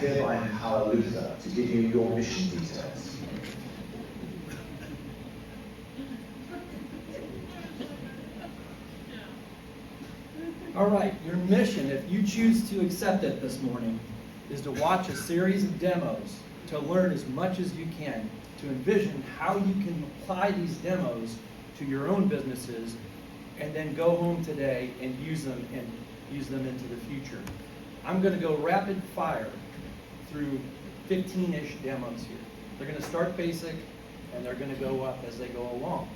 Deadline Hallelujah to give you your mission details. All right, your mission, if you choose to accept it this morning, is to watch a series of demos to learn as much as you can, to envision how you can apply these demos to your own businesses, and then go home today and use them into the future. I'm going to go rapid fire through 15-ish demos here. They're going to start basic, and they're going to go up as they go along.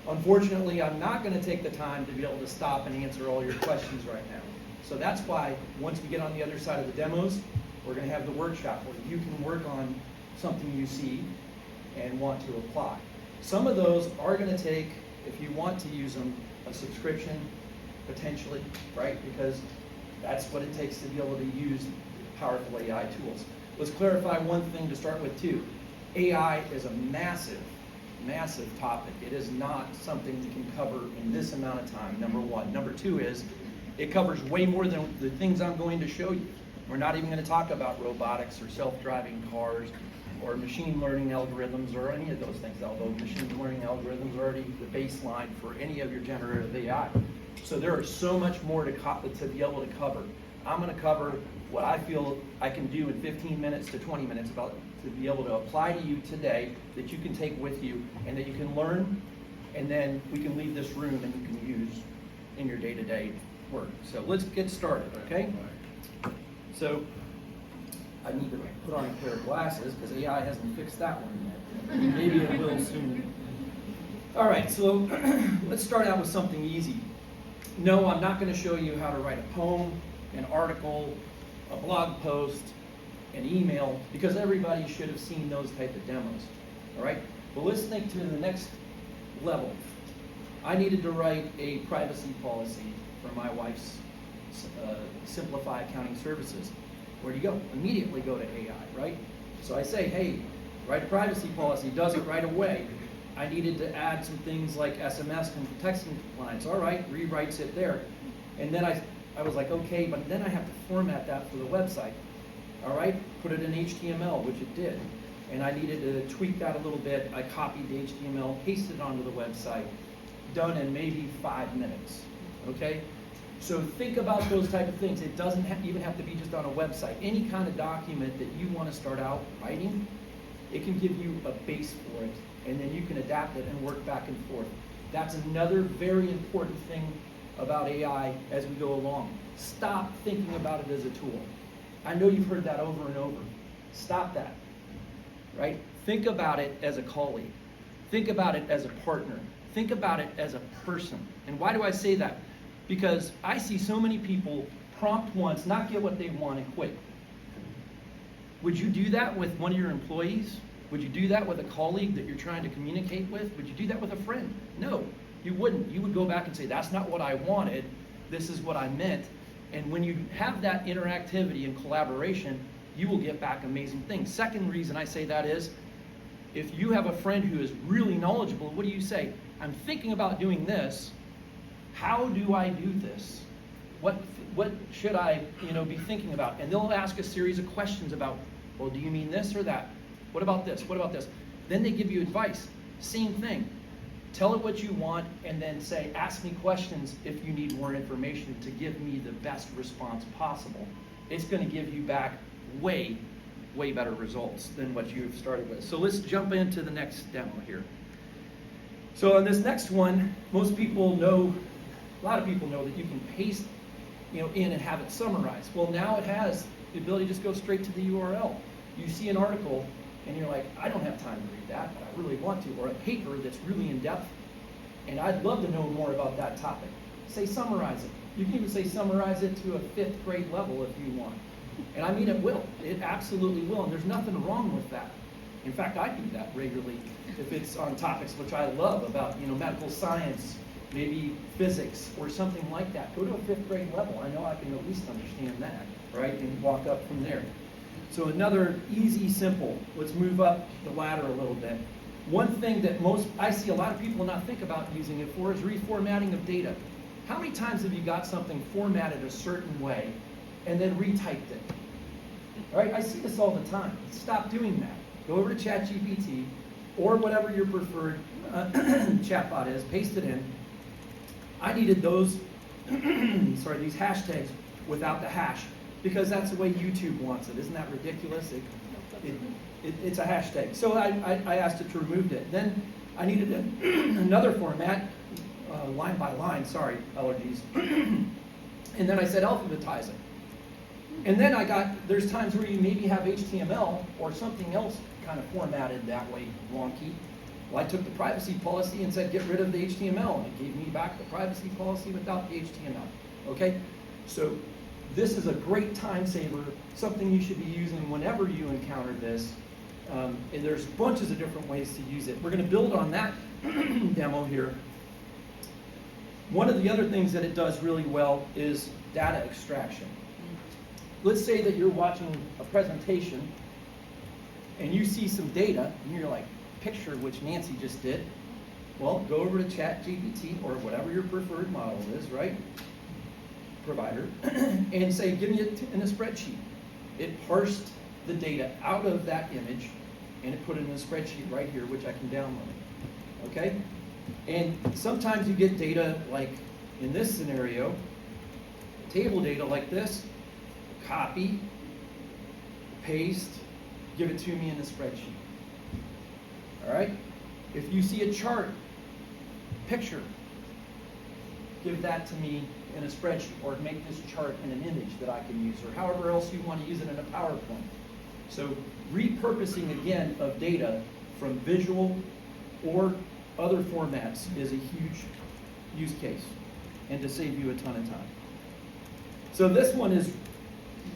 Unfortunately, I'm not going to take the time to be able to stop and answer all your questions right now. So that's why once we get on the other side of the demos, we're going to have the workshop where you can work on something you see and want to apply. Some of those are going to take, if you want to use them, a subscription, potentially, right? Because that's what it takes to be able to use powerful AI tools. Let's clarify one thing to start with too. AI is a massive topic. It is not something we can cover in this amount of time, number one. Number two is, it covers way more than the things I'm going to show you. We're not even going to talk about robotics or self-driving cars or machine learning algorithms or any of those things, although machine learning algorithms are already the baseline for any of your generative AI. So there is so much more to be able to cover. I'm going to cover what I feel I can do in 15 minutes to 20 minutes to be able to apply to you today, that you can take with you and that you can learn, and then we can leave this room and you can use in your day-to-day work. So let's get started, okay? So I need to put on a pair of glasses because AI hasn't fixed that one yet. Maybe it will soon. All right, so let's start out with something easy. No, I'm not going to show you how to write a poem, an article, a blog post, an email, because everybody should have seen those type of demos, all right? But let's think to the next level. I needed to write a privacy policy for my wife's Simplify Accounting Services. Where do you go? Immediately go to AI, right? So I say, hey, write a privacy policy, does it right away. I needed to add some things like SMS and texting compliance. All right, rewrites it there. And then I was like, okay, but then I have to format that for the website. All right, put it in HTML, which it did. And I needed to tweak that a little bit. I copied the HTML, pasted it onto the website. Done in maybe 5 minutes, okay? So think about those type of things. It doesn't even have to be just on a website. Any kind of document that you want to start out writing, it can give you a base for it, and then you can adapt it and work back and forth. That's another very important thing about AI as we go along. Stop thinking about it as a tool. I know you've heard that over and over. Stop that, right? Think about it as a colleague. Think about it as a partner. Think about it as a person. And why do I say that? Because I see so many people prompt once, not get what they want, and quit. Would you do that with one of your employees? Would you do that with a colleague that you're trying to communicate with? Would you do that with a friend? No, you wouldn't. You would go back and say, that's not what I wanted. This is what I meant. And when you have that interactivity and collaboration, you will get back amazing things. Second reason I say that is, if you have a friend who is really knowledgeable, what do you say? I'm thinking about doing this. How do I do this? What should I be thinking about? And they'll ask a series of questions about, well, do you mean this or that? What about this? What about this? Then they give you advice. Same thing. Tell it what you want, and then say, ask me questions if you need more information to give me the best response possible. It's going to give you back way better results than what you've started with. So let's jump into the next demo here. So on this next one, most people know, a lot of people know that you can paste in and have it summarized. Well, now it has the ability to just go straight to the URL. You see an article, and you're like, I don't have time to read that, but I really want to, or a paper that's really in-depth, and I'd love to know more about that topic. Say summarize it. You can even say summarize it to a 5th grade level if you want. And I mean, it will. It absolutely will, and there's nothing wrong with that. In fact, I do that regularly if it's on topics which I love about, medical science, maybe physics or something like that. Go to a 5th grade level. I know I can at least understand that, right? And walk up from there. So another easy, simple, let's move up the ladder a little bit. One thing that I see a lot of people not think about using it for is reformatting of data. How many times have you got something formatted a certain way and then retyped it? All right, I see this all the time. Stop doing that. Go over to ChatGPT or whatever your preferred chatbot is, paste it in. I needed those, these hashtags without the hash, because that's the way YouTube wants it. Isn't that ridiculous? It's a hashtag. So I asked it to remove it. Then I needed another format, line by line, sorry, allergies. And then I said alphabetize it. And then there's times where you maybe have HTML or something else kind of formatted that way, wonky. Well, I took the privacy policy and said get rid of the HTML, and it gave me back the privacy policy without the HTML. Okay? So this is a great time saver, something you should be using whenever you encounter this. And there's bunches of different ways to use it. We're going to build on that demo here. One of the other things that it does really well is data extraction. Let's say that you're watching a presentation and you see some data and you're like, picture which Nancy just did. Well, go over to ChatGPT or whatever your preferred model is, right? Provider, and say, give me it in a spreadsheet. It parsed the data out of that image and it put it in a spreadsheet right here, which I can download. Okay? And sometimes you get data like in this scenario, table data like this, copy, paste, give it to me in a spreadsheet. All right? If you see a chart, picture, give that to me in a spreadsheet, or make this chart in an image that I can use, or however else you want to use it in a PowerPoint. So repurposing again of data from visual or other formats is a huge use case, and to save you a ton of time. So this one is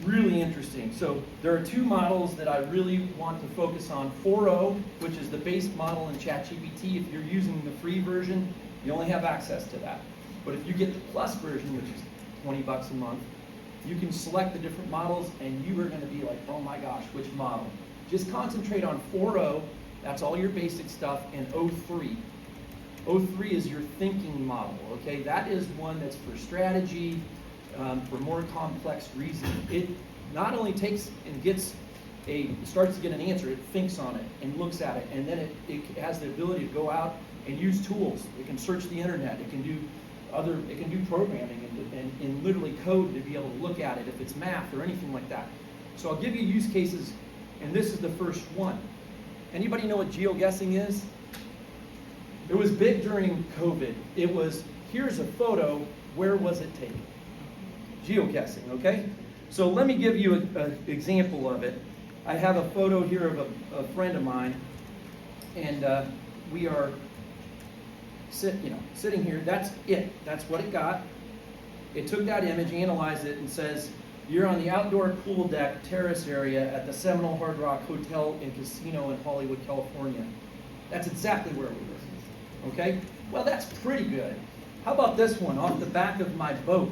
really interesting. So there are two models that I really want to focus on. 4.0, which is the base model in ChatGPT. If you're using the free version, you only have access to that. But if you get the plus version, which is $20 a month, you can select the different models and you are going to be like, oh my gosh, which model? Just concentrate on 4.0, that's all your basic stuff, and 0.3. 0.3 is your thinking model, okay? That is one that's for strategy, for more complex reasoning. It not only takes and starts to get an answer, it thinks on it and looks at it, and then it has the ability to go out and use tools. It can search the internet, it can do programming and literally code to be able to look at it if it's math or anything like that. So I'll give you use cases, and this is the first one. Anybody know what geoguessing is? It was big during COVID. It was, here's a photo, where was it taken? Geoguessing, okay? So let me give you an example of it. I have a photo here of a friend of mine, and we are sitting here. That's it. That's what it got. It took that image, analyzed it, and says, you're on the outdoor pool deck terrace area at the Seminole Hard Rock Hotel and Casino in Hollywood, California. That's exactly where we were. Okay? Well, that's pretty good. How about this one, off the back of my boat?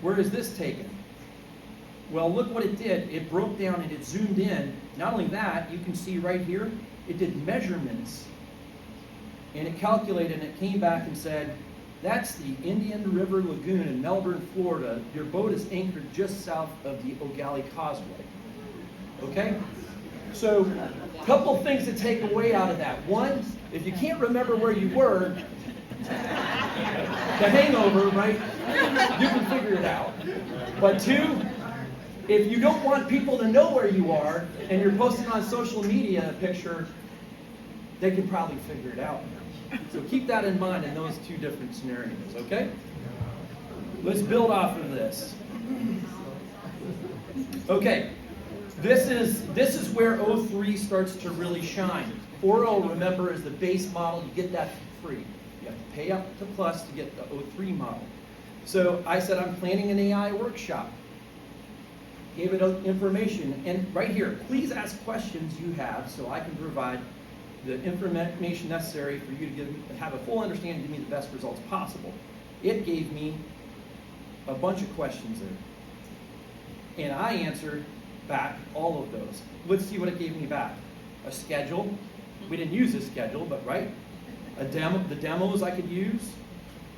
Where is this taken? Well, look what it did. It broke down and it zoomed in. Not only that, you can see right here, it did measurements. And it calculated and it came back and said, that's the Indian River Lagoon in Melbourne, Florida. Your boat is anchored just south of the O'Galley Causeway. Okay? So, a couple things to take away out of that. One, if you can't remember where you were, the hangover, right? You can figure it out. But two, if you don't want people to know where you are and you're posting on social media a picture, they can probably figure it out. So keep that in mind in those two different scenarios, okay? Let's build off of this. Okay, this is where 0.3 starts to really shine. 4.0, remember, is the base model. You get that for free. You have to pay up to Plus to get the 0.3 model. So I said, I'm planning an AI workshop. Gave it information. And right here, please ask questions you have so I can provide the information necessary for you to have a full understanding, give me the best results possible. It gave me a bunch of questions there. And I answered back all of those. Let's see what it gave me back. A schedule. We didn't use a schedule, but right? The demos I could use.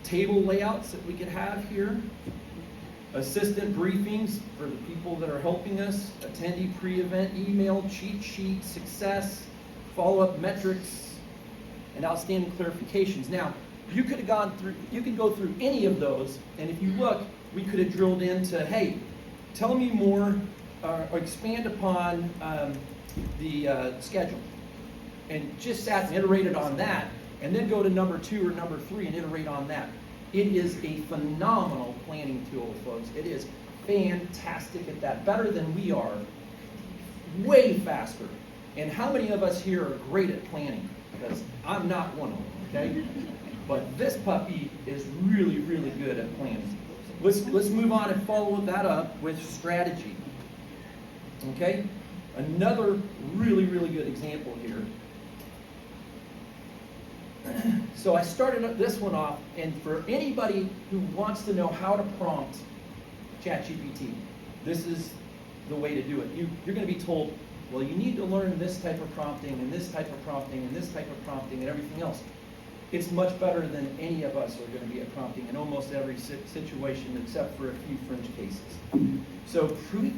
Table layouts that we could have here. assistant briefings for the people that are helping us, attendee pre-event email, cheat sheet, success, follow-up metrics, and outstanding clarifications. Now, you could have gone through, you can go through any of those, and if you look, we could have drilled into, hey, tell me more, or expand upon the schedule, and just sat and iterated on that, and then go to number 2 or number 3 and iterate on that. It is a phenomenal planning tool, folks. It is fantastic at that, better than we are, way faster. And how many of us here are great at planning? Because I'm not one of them, okay? But this puppy is really, really good at planning. Let's move on and follow that up with strategy. Okay? Another really, really good example here. So I started this one off, and for anybody who wants to know how to prompt ChatGPT, this is the way to do it. You're going to be told, well, you need to learn this type of prompting, and this type of prompting, and this type of prompting, and everything else. It's much better than any of us are going to be at prompting in almost every situation except for a few fringe cases. So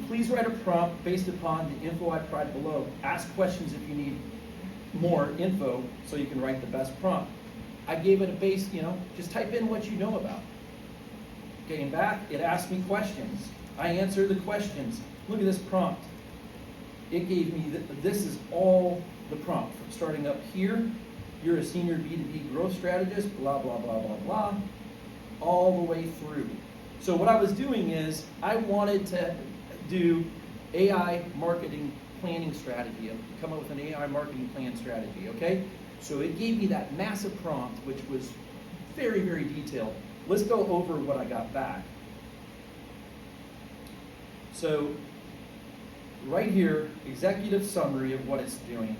please write a prompt based upon the info I provided below. Ask questions if you need more info so you can write the best prompt. I gave it a base, just type in what you know about. Came back, it asked me questions. I answered the questions. Look at this prompt. It gave me, this is all the prompt, from starting up here. You're a senior B2B growth strategist, blah, blah, blah, blah, blah, all the way through. So what I was doing is I wanted to do AI marketing planning strategy, come up with an AI marketing plan strategy, okay? So it gave me that massive prompt, which was very, very detailed. Let's go over what I got back. So right here, executive summary of what it's doing.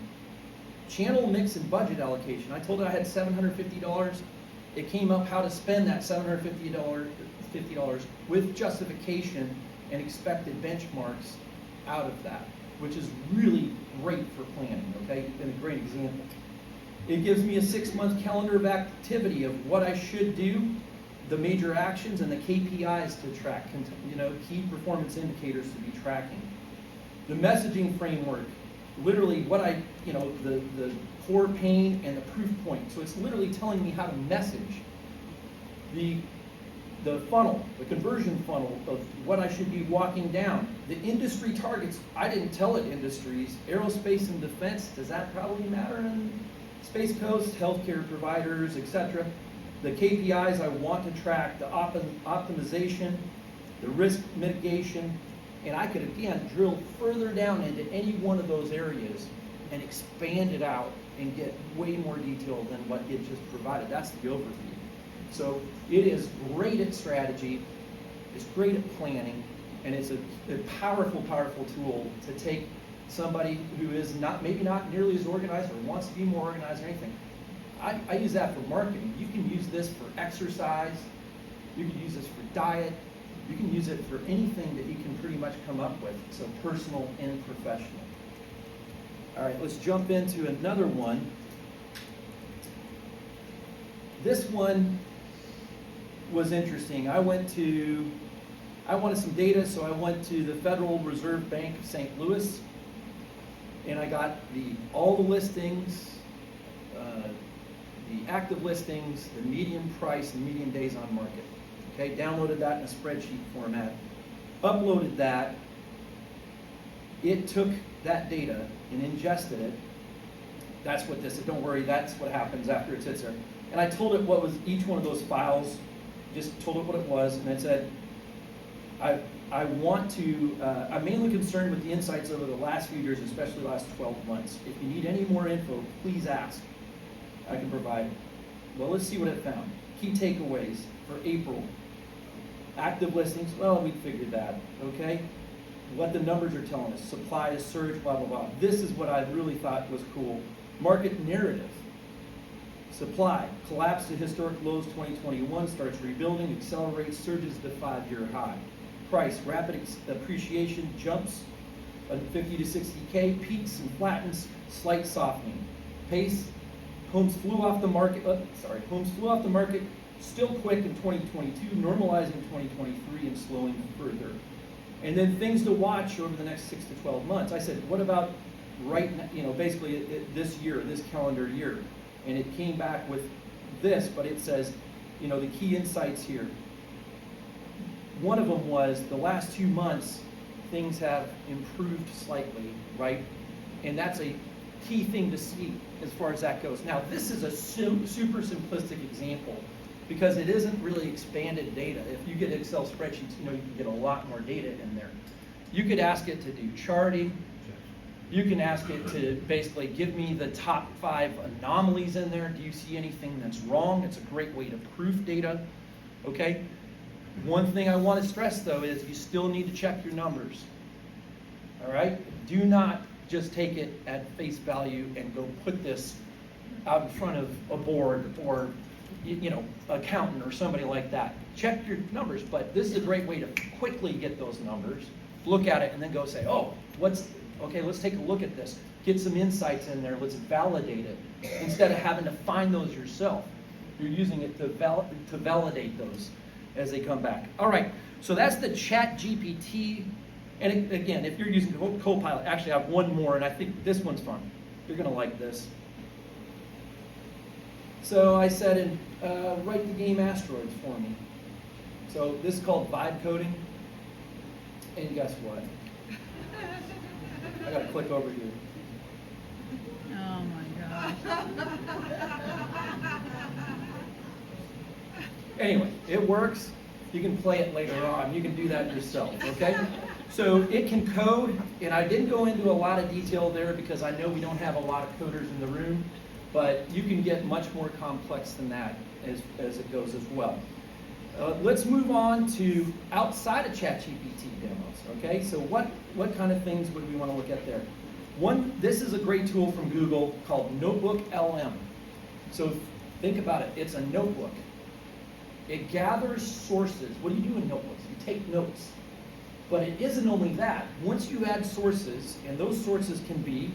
Channel mix and budget allocation. I told it I had $750. It came up how to spend that $750 with justification and expected benchmarks out of that, which is really great for planning, okay? And a great example. It gives me a 6-month calendar of activity of what I should do, the major actions, and the KPIs to track, key performance indicators to be tracking. The messaging framework, literally what the core pain and the proof point. So it's literally telling me how to message. The funnel, the conversion funnel of what I should be walking down. The industry targets, I didn't tell it industries. Aerospace and defense, does that probably matter in Space Coast, healthcare providers, etc. The KPIs I want to track, the optimization, the risk mitigation, and I could again drill further down into any one of those areas and expand it out and get way more detail than what it just provided. That's the overview. So it is great at strategy, it's great at planning, and it's a powerful, powerful tool to take somebody who is maybe not nearly as organized or wants to be more organized or anything. I use that for marketing. You can use this for exercise, you can use this for diet, you can use it for anything that you can pretty much come up with, so personal and professional. All right, let's jump into another one. This one was interesting. I wanted some data, so I went to the Federal Reserve Bank of St. Louis, and I got all the listings, the active listings, the median price, and median days on market. Okay, downloaded that in a spreadsheet format, uploaded that. It took that data and ingested it. That's what this is. Don't worry, that's what happens after it sits there. And I told it what was each one of those files, just told it what it was, and it said, I'm mainly concerned with the insights over the last few years, especially the last 12 months. If you need any more info, please ask. I can provide. Well, let's see what it found. Key takeaways for April. Active listings, well, we figured that, okay? What the numbers are telling us, supply is surge, blah, blah, blah. This is what I really thought was cool. Market narrative. Supply, collapse to historic lows 2021, starts rebuilding, accelerates, surges to 5-year high. Price, rapid appreciation, jumps at 50 to 60K, peaks and flattens, slight softening. Pace, homes flew off the market, still quick in 2022, normalizing in 2023, and slowing further. And then things to watch over the next 6 to 12 months. I said, what about right now, basically this year, this calendar year? And it came back with this, but it says, the key insights here. One of them was the last 2 months, things have improved slightly, right? And that's a key thing to see as far as that goes. Now, this is a super simplistic example because it isn't really expanded data. If you get Excel spreadsheets, you can get a lot more data in there. You could ask it to do charting. You can ask it to basically give me the top 5 anomalies in there. Do you see anything that's wrong? It's a great way to proof data, okay? One thing I want to stress, though, is you still need to check your numbers, all right? Do not just take it at face value and go put this out in front of a board or, accountant or somebody like that. Check your numbers, but this is a great way to quickly get those numbers, look at it, and then go say, okay, let's take a look at this. Get some insights in there. Let's validate it. Instead of having to find those yourself, you're using it to validate those as they come back. All right, so that's the ChatGPT. And again, if you're using Copilot, actually I have one more, and I think this one's fun. You're going to like this. So I said, write the game Asteroids for me. So this is called vibe coding. And guess what? I got to click over here. Oh my gosh. Anyway, it works. You can play it later on. You can do that yourself, okay? So it can code, and I didn't go into a lot of detail there because I know we don't have a lot of coders in the room, but you can get much more complex than that as it goes as well. Let's move on to outside of ChatGPT demos, okay? So what kind of things would we want to look at there? This is a great tool from Google called Notebook LM. So think about it. It's a notebook. It gathers sources. What do you do in notebooks? You take notes. But it isn't only that. Once you add sources, and those sources can be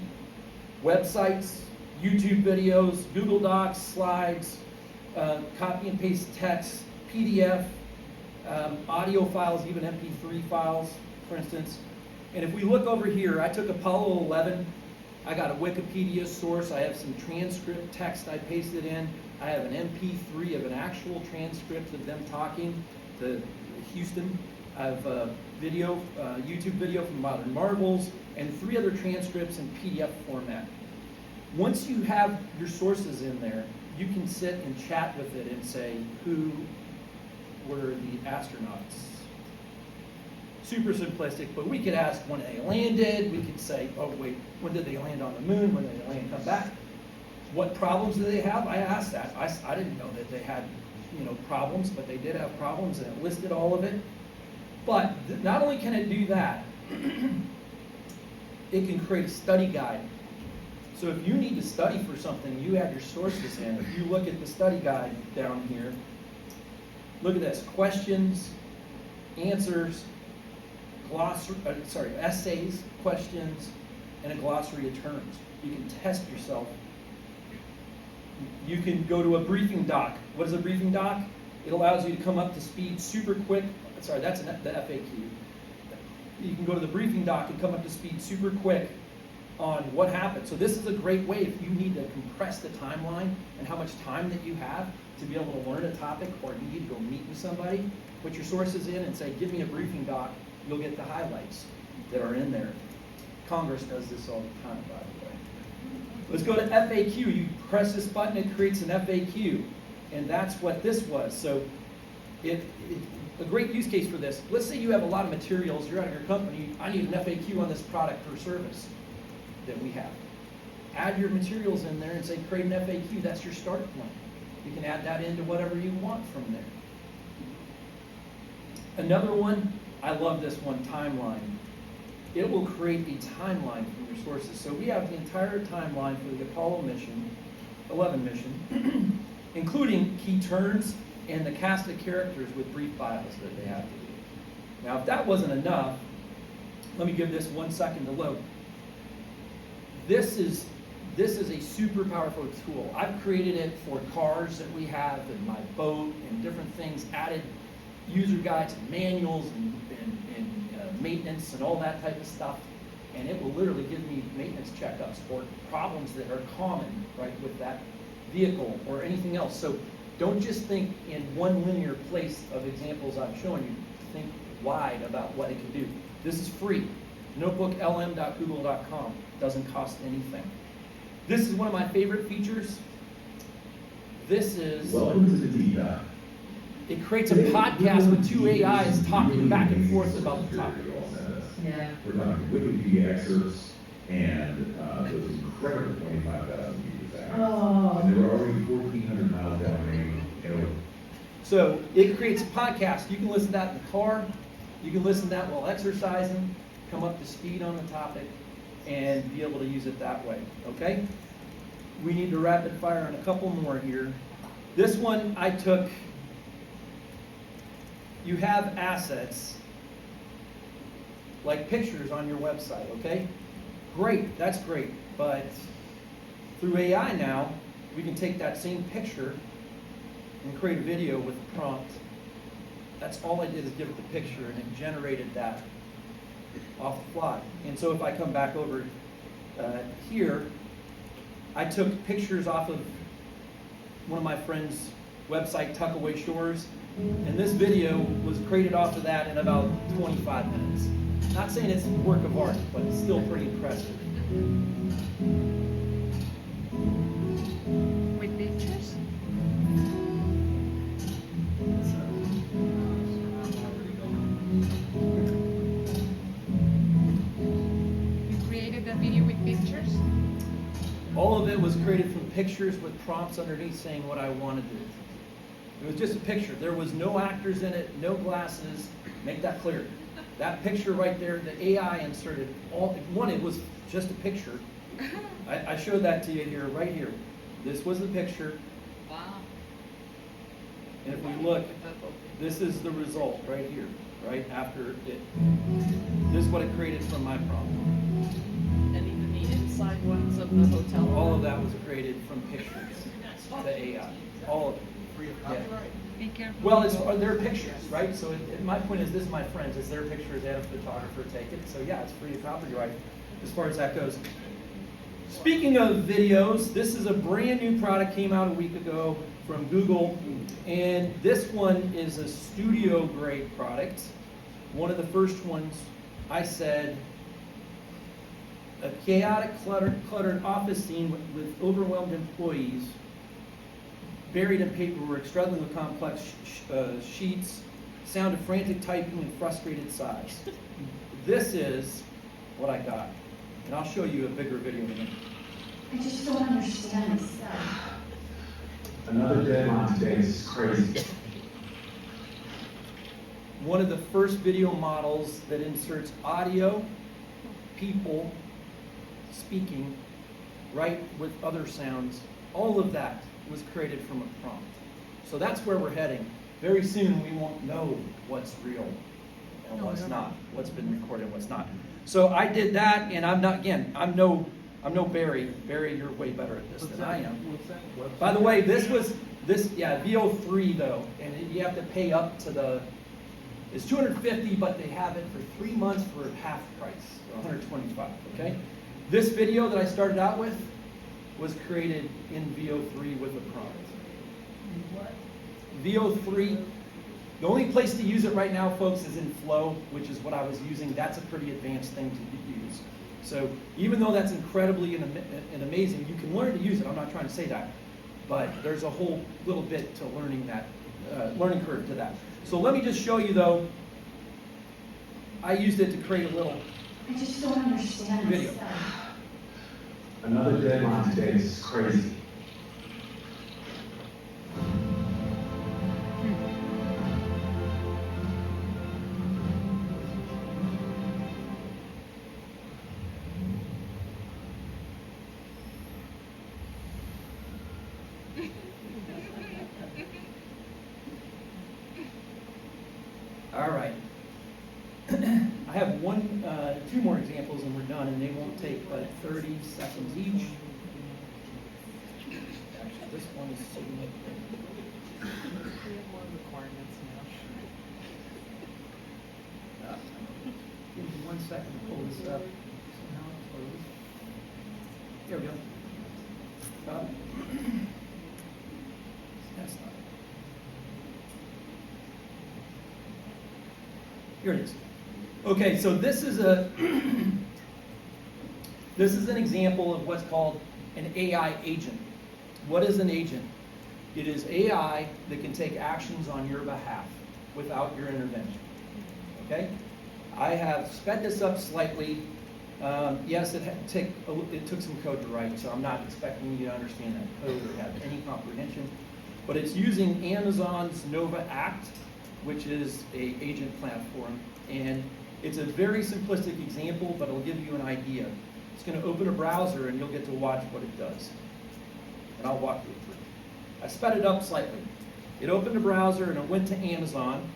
websites, YouTube videos, Google Docs, slides, copy and paste text, PDF, audio files, even MP3 files, for instance. And if we look over here, I took Apollo 11. I got a Wikipedia source. I have some transcript text I pasted in. I have an MP3 of an actual transcript of them talking to Houston. I have a video, YouTube video from Modern Marvels, and 3 other transcripts in PDF format. Once you have your sources in there, you can sit and chat with it and say, who were the astronauts? Super simplistic, but we could ask when they landed. We could say, oh wait, when did they land on the moon? When did they land and come back? What problems do they have? I asked that. I didn't know that they had, problems, but they did have problems, and it listed all of it. But not only can it do that, it can create a study guide. So if you need to study for something, you add your sources in. If you look at the study guide down here, look at this: questions, answers, essays, questions, and a glossary of terms. You can test yourself. You can go to a briefing doc. What is a briefing doc? It allows you to come up to speed super quick. Sorry, that's the FAQ. You can go to the briefing doc and come up to speed super quick on what happened. So this is a great way if you need to compress the timeline and how much time that you have to be able to learn a topic, or you need to go meet with somebody. Put your sources in and say, give me a briefing doc. You'll get the highlights that are in there. Congress does this all the time, by the way. Let's go to FAQ. You press this button, it creates an FAQ. And that's what this was. So a great use case for this. Let's say you have a lot of materials, you're out of your company, I need an FAQ on this product or service that we have. Add your materials in there and say create an FAQ. That's your start point. You can add that into whatever you want from there. Another one, I love this one, timeline. It will create a timeline from your sources. So we have the entire timeline for the Apollo mission, 11 mission, including key turns and the cast of characters with brief bios that they have to do. Now, if that wasn't enough, let me give this 1 second to load. This this is a super powerful tool. I've created it for cars that we have and my boat and different things, added user guides and manuals and maintenance and all that type of stuff. And it will literally give me maintenance checkups for problems that are common, right, with that vehicle or anything else. So don't just think in one linear place of examples I'm showing you. Think wide about what it can do. This is free. Notebooklm.google.com. Doesn't cost anything. This is one of my favorite features. This is... Welcome to the deep dive. It creates a podcast with two AIs talking back and forth about the topic. Yeah. We're talking Wikipedia excerpts and those incredible 25,000 views. Oh. And they were already 1,400 miles downrange. So it creates a podcast. You can listen to that in the car. You can listen to that while exercising, come up to speed on the topic, and be able to use it that way, okay? We need to rapid fire on a couple more here. This one I took, you have assets like pictures on your website, okay? Great, that's great, but through AI now, we can take that same picture and create a video with a prompt. That's all I did is give it the picture and it generated that off the fly. And so if I come back over here, I took pictures off of one of my friend's website, Tuckaway Shores, and this video was created off of that in about 25 minutes. Not saying it's a work of art, but it's still pretty impressive. With pictures? You created that video with pictures? All of it was created from pictures with prompts underneath saying what I wanted it. It was just a picture. There was no actors in it, no glasses. Make that clear. That picture right there, the AI inserted it was just a picture. I showed that to you here, right here. This was the picture. Wow. And if we look, this is the result right here, right after it. This is what it created from my prompt. And even the inside ones of the hotel. All of that was created from pictures to AI. All of it. Yeah. Be careful. Well, they're pictures, right? So my point is, this is my friends. It's their pictures. They had a photographer take it. So yeah, it's free of copyright as far as that goes. Speaking of videos, this is a brand new product, came out a week ago from Google. And this one is a studio grade product. One of the first ones, I said, a chaotic, cluttered office scene with overwhelmed employees, buried in paperwork, struggling with complex sheets, sound of frantic typing and frustrated sighs. This is what I got. And I'll show you a bigger video in a minute. I just don't understand this stuff. Another deadline today. This is crazy. One of the first video models that inserts audio, people speaking, right, with other sounds. All of that was created from a prompt. So that's where we're heading. Very soon we won't know what's real and what's not, what's been recorded and what's not. So I did that, and I'm no Barry. Barry, you're way better at this than I am. By the way, this VO3 though, and you have to pay up to it's $250, but they have it for 3 months for half price, $125, okay? This video that I started out with was created in VO3 with a prompt. What? VO3, the only place to use it right now, folks, is in Flow, which is what I was using. That's a pretty advanced thing to use. So even though that's incredibly and amazing, you can learn to use it. I'm not trying to say that, but there's a whole little bit to learning learning curve to that. So let me just show you though. I used it to create a little I just don't understand video. this stuff. Another deadline today. This is crazy. All right. I have two more examples and we're done, and they won't take but 30 seconds each. Actually, this one is significant. We have more requirements now. Give me 1 second to pull this up. Somehow it's closed. There we go. That's not it. Here it is. Okay, so this is this is an example of what's called an AI agent. What is an agent? It is AI that can take actions on your behalf without your intervention. Okay? I have sped this up slightly. Yes, it took some code to write, so I'm not expecting you to understand that code or have any comprehension. But it's using Amazon's Nova Act, which is an agent platform. And it's a very simplistic example, but it'll give you an idea. It's going to open a browser, and you'll get to watch what it does. And I'll walk you through. I sped it up slightly. It opened a browser, and it went to Amazon.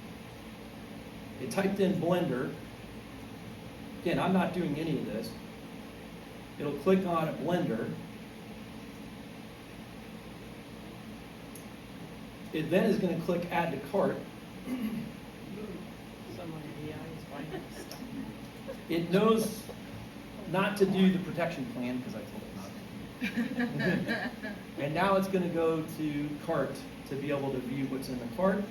It typed in Blender. Again, I'm not doing any of this. It'll click on a Blender. It then is going to click Add to Cart. Someone AI is finding stuff. It knows not to do the protection plan because I told it not to. And now it's going to go to Cart to be able to view what's in the cart.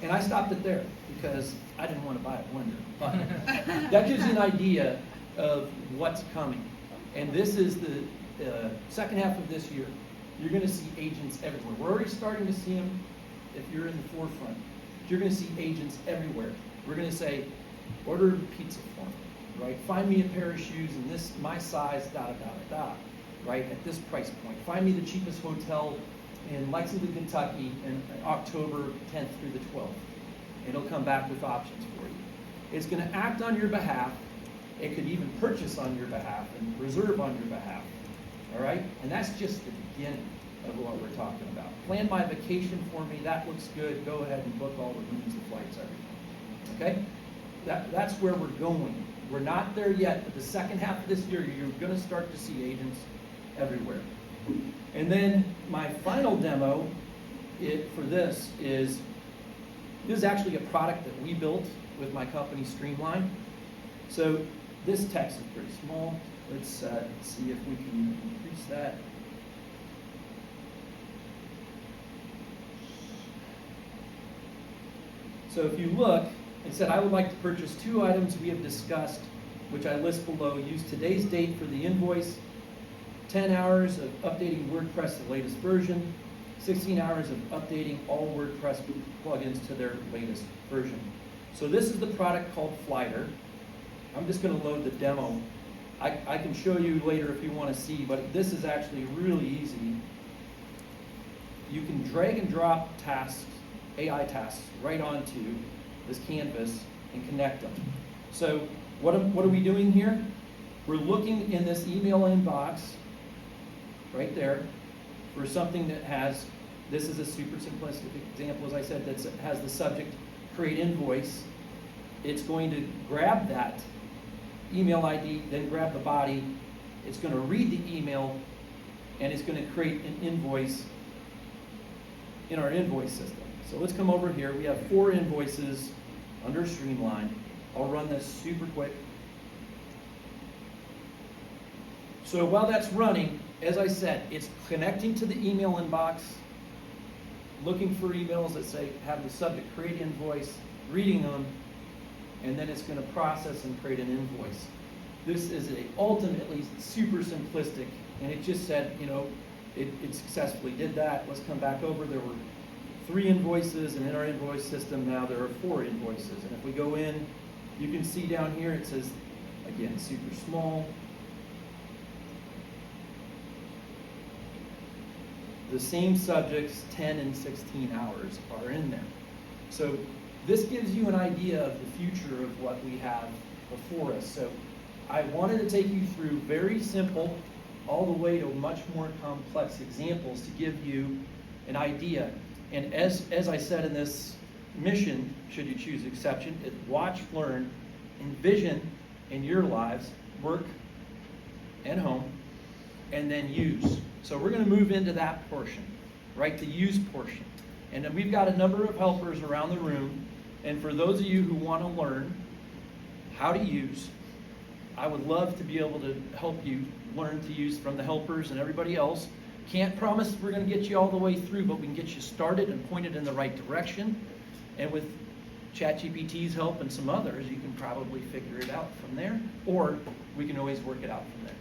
And I stopped it there because I didn't want to buy a Blender. But that gives you an idea of what's coming. And this is the second half of this year. You're going to see agents everywhere. We're already starting to see them if you're in the forefront. You're going to see agents everywhere. We're going to say, order pizza for me, right? Find me a pair of shoes in this, my size, right? At this price point. Find me the cheapest hotel in Lexington, Kentucky, in October 10th through the 12th. And it'll come back with options for you. It's going to act on your behalf. It could even purchase on your behalf and reserve on your behalf. All right? And that's just the beginning of what we're talking about. Plan my vacation for me. That looks good. Go ahead and book all the rooms, the flights, everything. Okay? That's where we're going. We're not there yet, but the second half of this year, you're going to start to see agents everywhere. And then my final demo for this is actually a product that we built with my company, Streamline. So this text is pretty small. Let's see if we can increase that. So if you look, it said, I would like to purchase 2 items we have discussed, which I list below. Use today's date for the invoice, 10 hours of updating WordPress to the latest version, 16 hours of updating all WordPress plugins to their latest version. So this is the product called Flighter. I'm just going to load the demo. I can show you later if you want to see, but this is actually really easy. You can drag and drop tasks, AI tasks, right onto this canvas and connect them. So what are we doing here? We're looking in this email inbox right there for something that has, this is a super simplistic example, as I said, that has the subject, create invoice. It's going to grab that email ID, then grab the body. It's going to read the email, and it's going to create an invoice in our invoice system. So let's come over here. We have 4 invoices under Streamline. I'll run this super quick. So while that's running, as I said, it's connecting to the email inbox, looking for emails that say, have the subject create invoice, reading them, and then it's going to process and create an invoice. This is ultimately super simplistic, and it just said, it successfully did that. Let's come back over. There were 3 invoices, and in our invoice system now there are 4 invoices. And if we go in, you can see down here it says, again, super small. The same subjects, 10 and 16 hours, are in there. So this gives you an idea of the future of what we have before us. So I wanted to take you through very simple, all the way to much more complex examples to give you an idea. And as I said in this mission, should you choose exception, is watch, learn, envision in your lives, work and home, and then use. So we're going to move into that portion, right? The use portion. And then we've got a number of helpers around the room. And for those of you who want to learn how to use, I would love to be able to help you learn to use from the helpers and everybody else. Can't promise we're going to get you all the way through, but we can get you started and pointed in the right direction. And with ChatGPT's help and some others, you can probably figure it out from there, or we can always work it out from there.